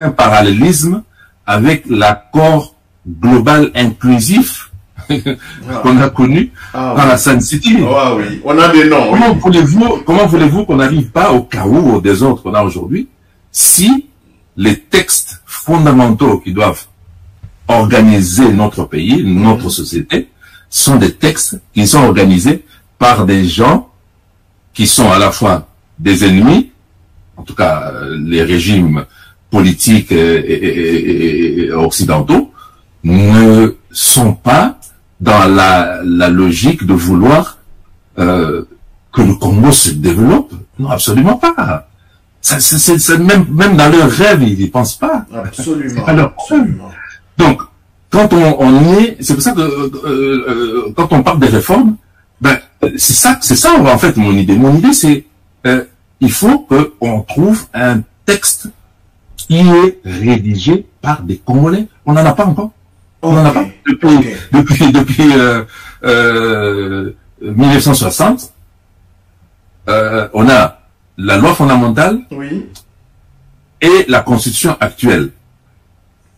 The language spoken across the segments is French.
un parallélisme avec l'accord global inclusif qu'on a connu dans la Sun City. Ah oui, on a des noms. Comment voulez-vous qu'on n'arrive pas au chaos, au désordre qu'on a aujourd'hui, si les textes fondamentaux qui doivent organiser notre pays, notre société, sont des textes qui sont organisés par des gens qui sont à la fois des ennemis, en tout cas les régimes politiques et occidentaux, ne sont pas dans la logique de vouloir que le Congo se développe. Non, absolument pas. Même dans leurs rêves, ils n'y pensent pas. Absolument. Absolument. Donc, quand on y est, c'est pour ça que quand on parle des réformes, ben c'est ça en fait mon idée. Mon idée c'est il faut qu'on trouve un texte qui est rédigé par des Congolais. On n'en a pas encore. On n'en a pas depuis 1960. On a la loi fondamentale et la constitution actuelle.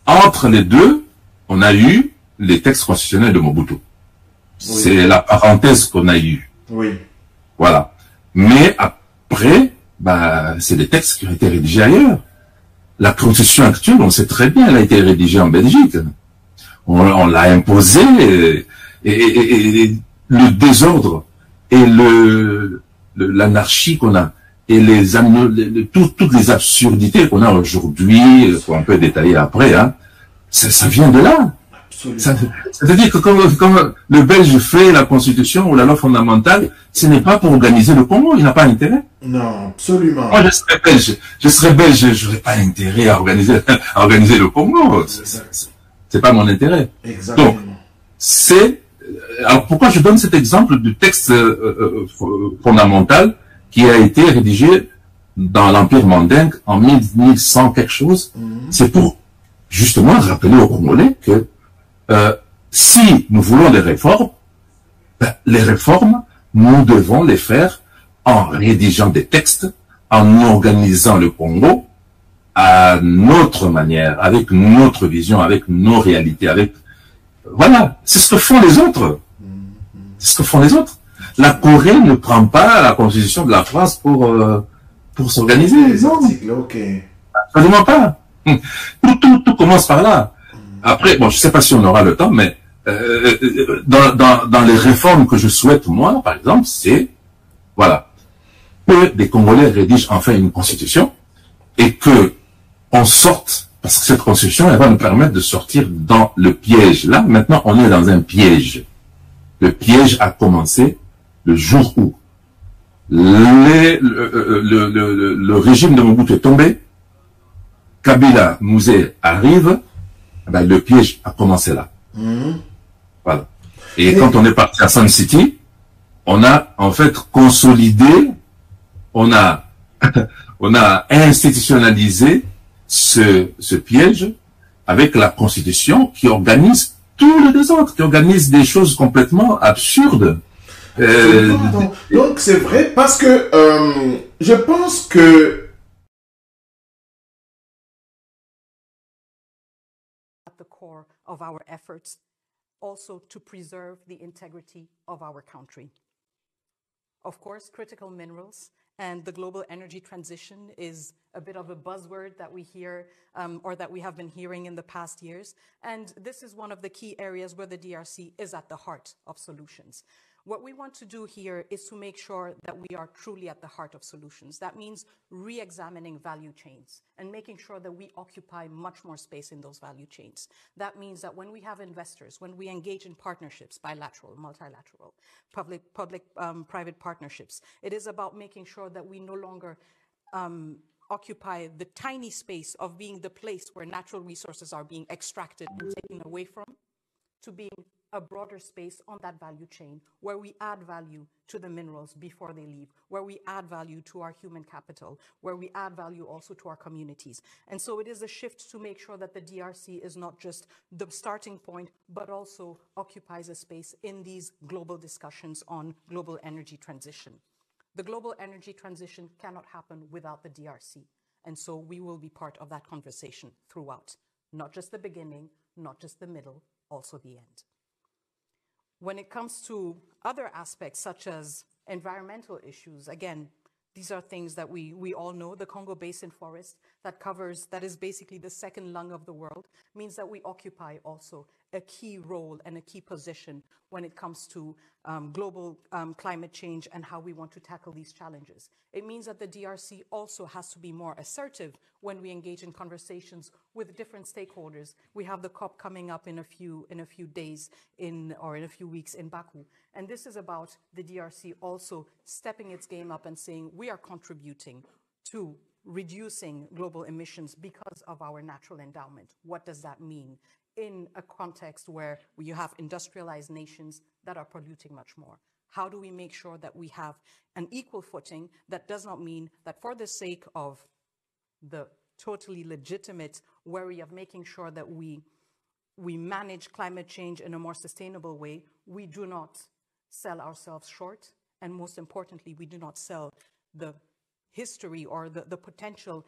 Entre les deux, on a eu les textes constitutionnels de Mobutu. C'est la parenthèse qu'on a eue. Voilà. Mais après, bah, c'est des textes qui ont été rédigés ailleurs. La constitution actuelle, on sait très bien, elle a été rédigée en Belgique. On l'a imposée et le désordre et l'anarchie qu'on a et toutes les absurdités qu'on a aujourd'hui, qu'on peut détailler après, hein, ça vient de là. C'est-à-dire que quand le Belge fait la constitution ou la loi fondamentale, ce n'est pas pour organiser le Congo, il n'a pas intérêt. Non, absolument. Moi, je serais belge, je n'aurais pas intérêt à organiser le Congo. C'est pas mon intérêt. Exactement. Donc, alors pourquoi je donne cet exemple du texte fondamental qui a été rédigé dans l'Empire mandingue en 1100 quelque chose? C'est pour justement rappeler aux Congolais que si nous voulons des réformes, les réformes, nous devons les faire en rédigeant des textes, en organisant le Congo à notre manière, avec notre vision, avec nos réalités, avec... Voilà, c'est ce que font les autres. C'est ce que font les autres. La Corée ne prend pas la constitution de la France pour s'organiser. Les articles, Absolument pas. Tout commence par là. Après, bon, je sais pas si on aura le temps, mais dans les réformes que je souhaite, moi, par exemple, c'est, voilà, que des Congolais rédigent enfin une constitution et que on sorte, parce que cette constitution, elle va nous permettre de sortir dans le piège. Là, maintenant, on est dans un piège. Le piège a commencé le jour où le régime de Mobutu est tombé, Kabila Mouzé arrive, ben, le piège a commencé là. Voilà. Et quand on est parti à Sun City, on a en fait consolidé, on a institutionnalisé ce piège avec la Constitution qui organise tout le désordre, qui organise des choses complètement absurdes. Donc c'est vrai parce que je pense que at the core of our efforts also to preserve the integrity of our country. Of course, critical minerals and the global energy transition is a bit of a buzzword that we hear or that we have been hearing in the past years. And this is one of the key areas where the DRC is at the heart of solutions. What we want to do here is to make sure that we are truly at the heart of solutions. That means re-examining value chains and making sure that we occupy much more space in those value chains. That means that when we have investors, when we engage in partnerships, bilateral, multilateral, public-private partnerships, it is about making sure that we no longer occupy the tiny space of being the place where natural resources are being extracted and taken away from, to being a broader space on that value chain where we add value to the minerals before they leave, where we add value to our human capital, where we add value also to our communities. And so it is a shift to make sure that the DRC is not just the starting point, but also occupies a space in these global discussions on global energy transition. The global energy transition cannot happen without the DRC. And so we will be part of that conversation throughout, not just the beginning, not just the middle, also the end. When it comes to other aspects, such as environmental issues, again, these are things that we all know. The Congo Basin Forest that is basically the second lung of the world, means that we occupy also a key role and a key position when it comes to global climate change and how we want to tackle these challenges. It means that the DRC also has to be more assertive when we engage in conversations with different stakeholders. We have the COP coming up in a few days or in a few weeks in Baku. And this is about the DRC also stepping its game up and saying we are contributing to reducing global emissions because of our natural endowment. What does that mean in a context where you have industrialized nations that are polluting much more? How do we make sure that we have an equal footing? That does not mean that for the sake of the totally legitimate worry of making sure that we manage climate change in a more sustainable way, we do not sell ourselves short. And most importantly, we do not sell the history or the potential